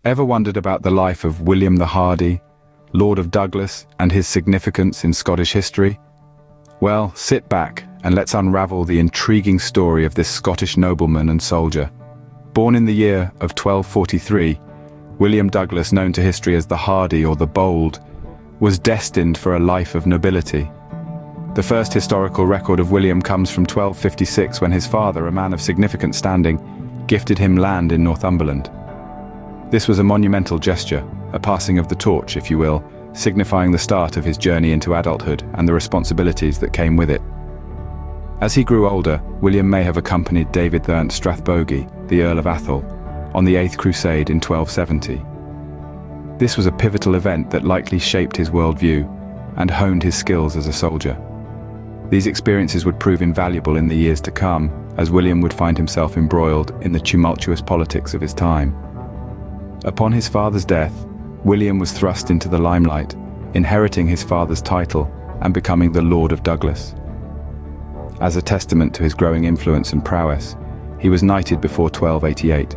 Ever wondered about the life of William the Hardy, Lord of Douglas, and his significance in Scottish history? Well, sit back and let's unravel the intriguing story of this Scottish nobleman and soldier. Born in the year of 1243, William Douglas, known to history as the Hardy or the Bold, was destined for a life of nobility. The first historical record of William comes from 1256, when his father, a man of significant standing, gifted him land in Northumberland. This was a monumental gesture, a passing of the torch, if you will, signifying the start of his journey into adulthood and the responsibilities that came with it. As he grew older, William may have accompanied David Thurnt Strathbogie, the Earl of Athol, on the Eighth Crusade in 1270. This was a pivotal event that likely shaped his worldview and honed his skills as a soldier. These experiences would prove invaluable in the years to come, as William would find himself embroiled in the tumultuous politics of his time. Upon his father's death, William was thrust into the limelight, inheriting his father's title and becoming the Lord of Douglas. As a testament to his growing influence and prowess, he was knighted before 1288.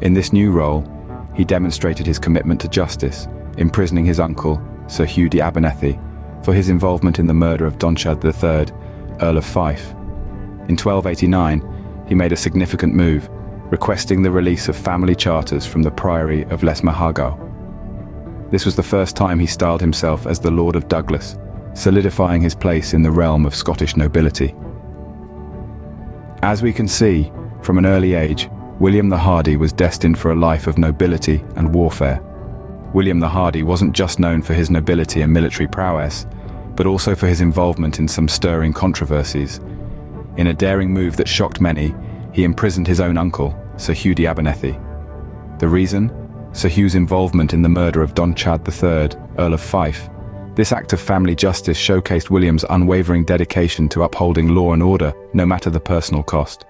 In this new role, he demonstrated his commitment to justice, imprisoning his uncle, Sir Hugh de Abernethy, for his involvement in the murder of Donchad III, Earl of Fife. In 1289, he made a significant move, requesting the release of family charters from the Priory of Lesmahagow. This was the first time he styled himself as the Lord of Douglas, solidifying his place in the realm of Scottish nobility. As we can see, from an early age, William the Hardy was destined for a life of nobility and warfare. William the Hardy wasn't just known for his nobility and military prowess, but also for his involvement in some stirring controversies. In a daring move that shocked many, he imprisoned his own uncle, Sir Hugh de Abernethy. The reason? Sir Hugh's involvement in the murder of Donchad III, Earl of Fife. This act of family justice showcased William's unwavering dedication to upholding law and order, no matter the personal cost.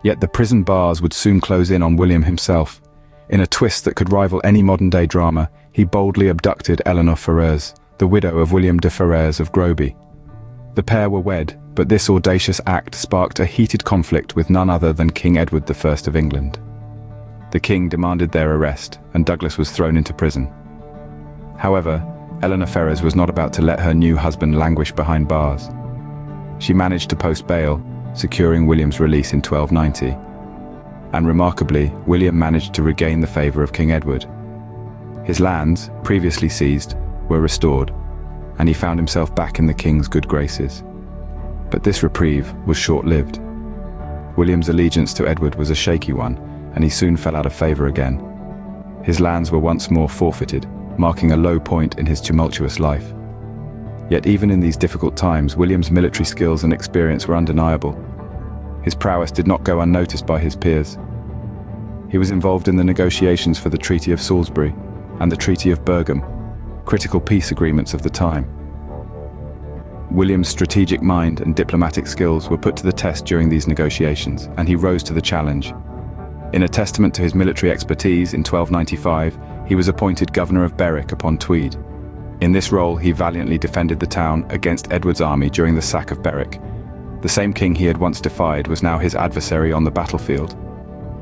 Yet the prison bars would soon close in on William himself. In a twist that could rival any modern-day drama, he boldly abducted Eleanor Ferrers, the widow of William de Ferrers of Groby. The pair were wed, but this audacious act sparked a heated conflict with none other than King Edward I of England. The king demanded their arrest, and Douglas was thrown into prison. However, Eleanor Ferrers was not about to let her new husband languish behind bars. She managed to post bail, securing William's release in 1290. And remarkably, William managed to regain the favour of King Edward. His lands, previously seized, were restored, and he found himself back in the king's good graces. But this reprieve was short-lived. William's allegiance to Edward was a shaky one, and he soon fell out of favour again. His lands were once more forfeited, marking a low point in his tumultuous life. Yet even in these difficult times, William's military skills and experience were undeniable. His prowess did not go unnoticed by his peers. He was involved in the negotiations for the Treaty of Salisbury and the Treaty of Bergen, critical peace agreements of the time. William's strategic mind and diplomatic skills were put to the test during these negotiations, and he rose to the challenge. In a testament to his military expertise, in 1295, he was appointed Governor of Berwick upon Tweed. In this role, he valiantly defended the town against Edward's army during the sack of Berwick. The same king he had once defied was now his adversary on the battlefield.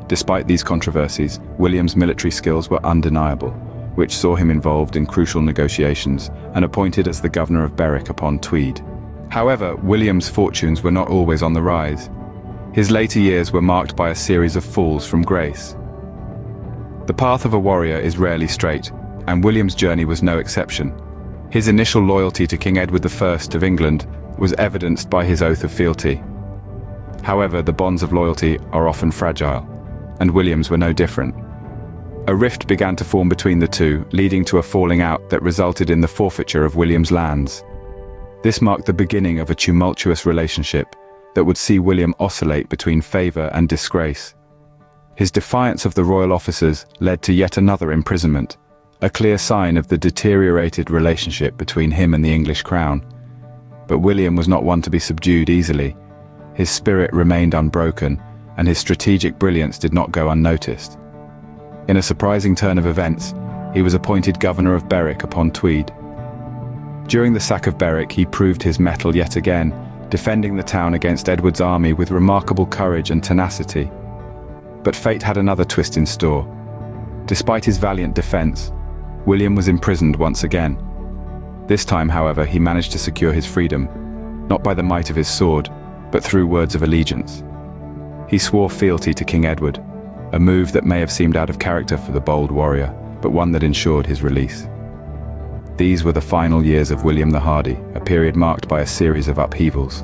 Despite these controversies, William's military skills were undeniable, which saw him involved in crucial negotiations and appointed as the Governor of Berwick upon Tweed. However, William's fortunes were not always on the rise. His later years were marked by a series of falls from grace. The path of a warrior is rarely straight, and William's journey was no exception. His initial loyalty to King Edward I of England was evidenced by his oath of fealty. However, the bonds of loyalty are often fragile, and William's were no different. A rift began to form between the two, leading to a falling out that resulted in the forfeiture of William's lands. This marked the beginning of a tumultuous relationship that would see William oscillate between favour and disgrace. His defiance of the royal officers led to yet another imprisonment, a clear sign of the deteriorated relationship between him and the English crown. But William was not one to be subdued easily. His spirit remained unbroken, and his strategic brilliance did not go unnoticed. In a surprising turn of events, he was appointed Governor of Berwick upon Tweed. During the sack of Berwick, he proved his mettle yet again, defending the town against Edward's army with remarkable courage and tenacity. But fate had another twist in store. Despite his valiant defense, William was imprisoned once again. This time, however, he managed to secure his freedom, not by the might of his sword, but through words of allegiance. He swore fealty to King Edward, a move that may have seemed out of character for the bold warrior, but one that ensured his release. These were the final years of William the Hardy, a period marked by a series of upheavals.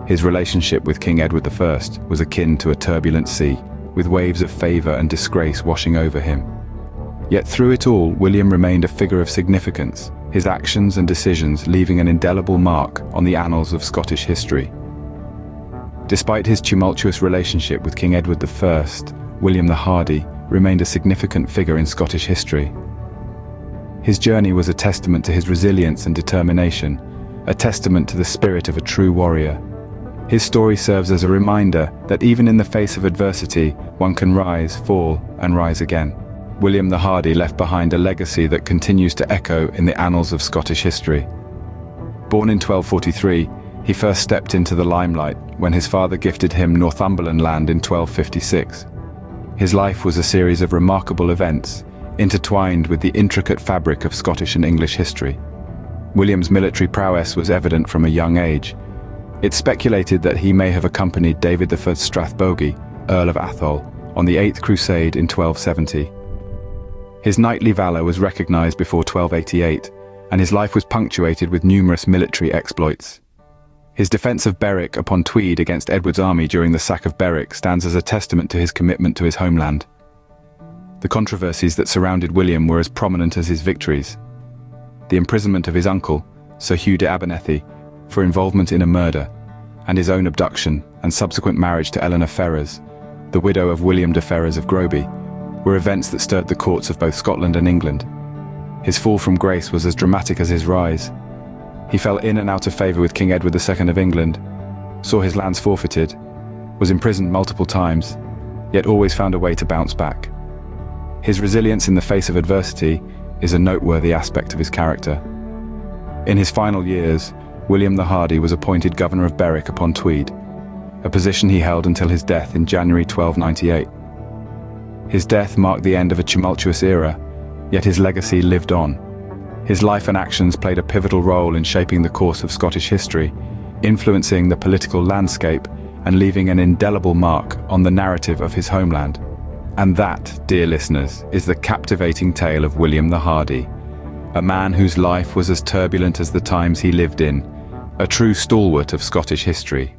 His relationship with King Edward I was akin to a turbulent sea, with waves of favor and disgrace washing over him. Yet through it all, William remained a figure of significance, his actions and decisions leaving an indelible mark on the annals of Scottish history. Despite his tumultuous relationship with King Edward I, William the Hardy remained a significant figure in Scottish history. His journey was a testament to his resilience and determination, a testament to the spirit of a true warrior. His story serves as a reminder that even in the face of adversity, one can rise, fall, and rise again. William the Hardy left behind a legacy that continues to echo in the annals of Scottish history. Born in 1243, he first stepped into the limelight when his father gifted him Northumberland land in 1256. His life was a series of remarkable events, intertwined with the intricate fabric of Scottish and English history. William's military prowess was evident from a young age. It's speculated that he may have accompanied David I Strathbogie, Earl of Atholl, on the Eighth Crusade in 1270. His knightly valor was recognized before 1288, and his life was punctuated with numerous military exploits. His defense of Berwick upon Tweed against Edward's army during the sack of Berwick stands as a testament to his commitment to his homeland. The controversies that surrounded William were as prominent as his victories. The imprisonment of his uncle, Sir Hugh de Abernethy, for involvement in a murder, and his own abduction and subsequent marriage to Eleanor Ferrers, the widow of William de Ferrers of Groby, were events that stirred the courts of both Scotland and England. His fall from grace was as dramatic as his rise. He fell in and out of favour with King Edward II of England, saw his lands forfeited, was imprisoned multiple times, yet always found a way to bounce back. His resilience in the face of adversity is a noteworthy aspect of his character. In his final years, William the Hardy was appointed Governor of Berwick upon Tweed, a position he held until his death in January 1298. His death marked the end of a tumultuous era, yet his legacy lived on. His life and actions played a pivotal role in shaping the course of Scottish history, influencing the political landscape and leaving an indelible mark on the narrative of his homeland. And that, dear listeners, is the captivating tale of William the Hardy, a man whose life was as turbulent as the times he lived in, a true stalwart of Scottish history.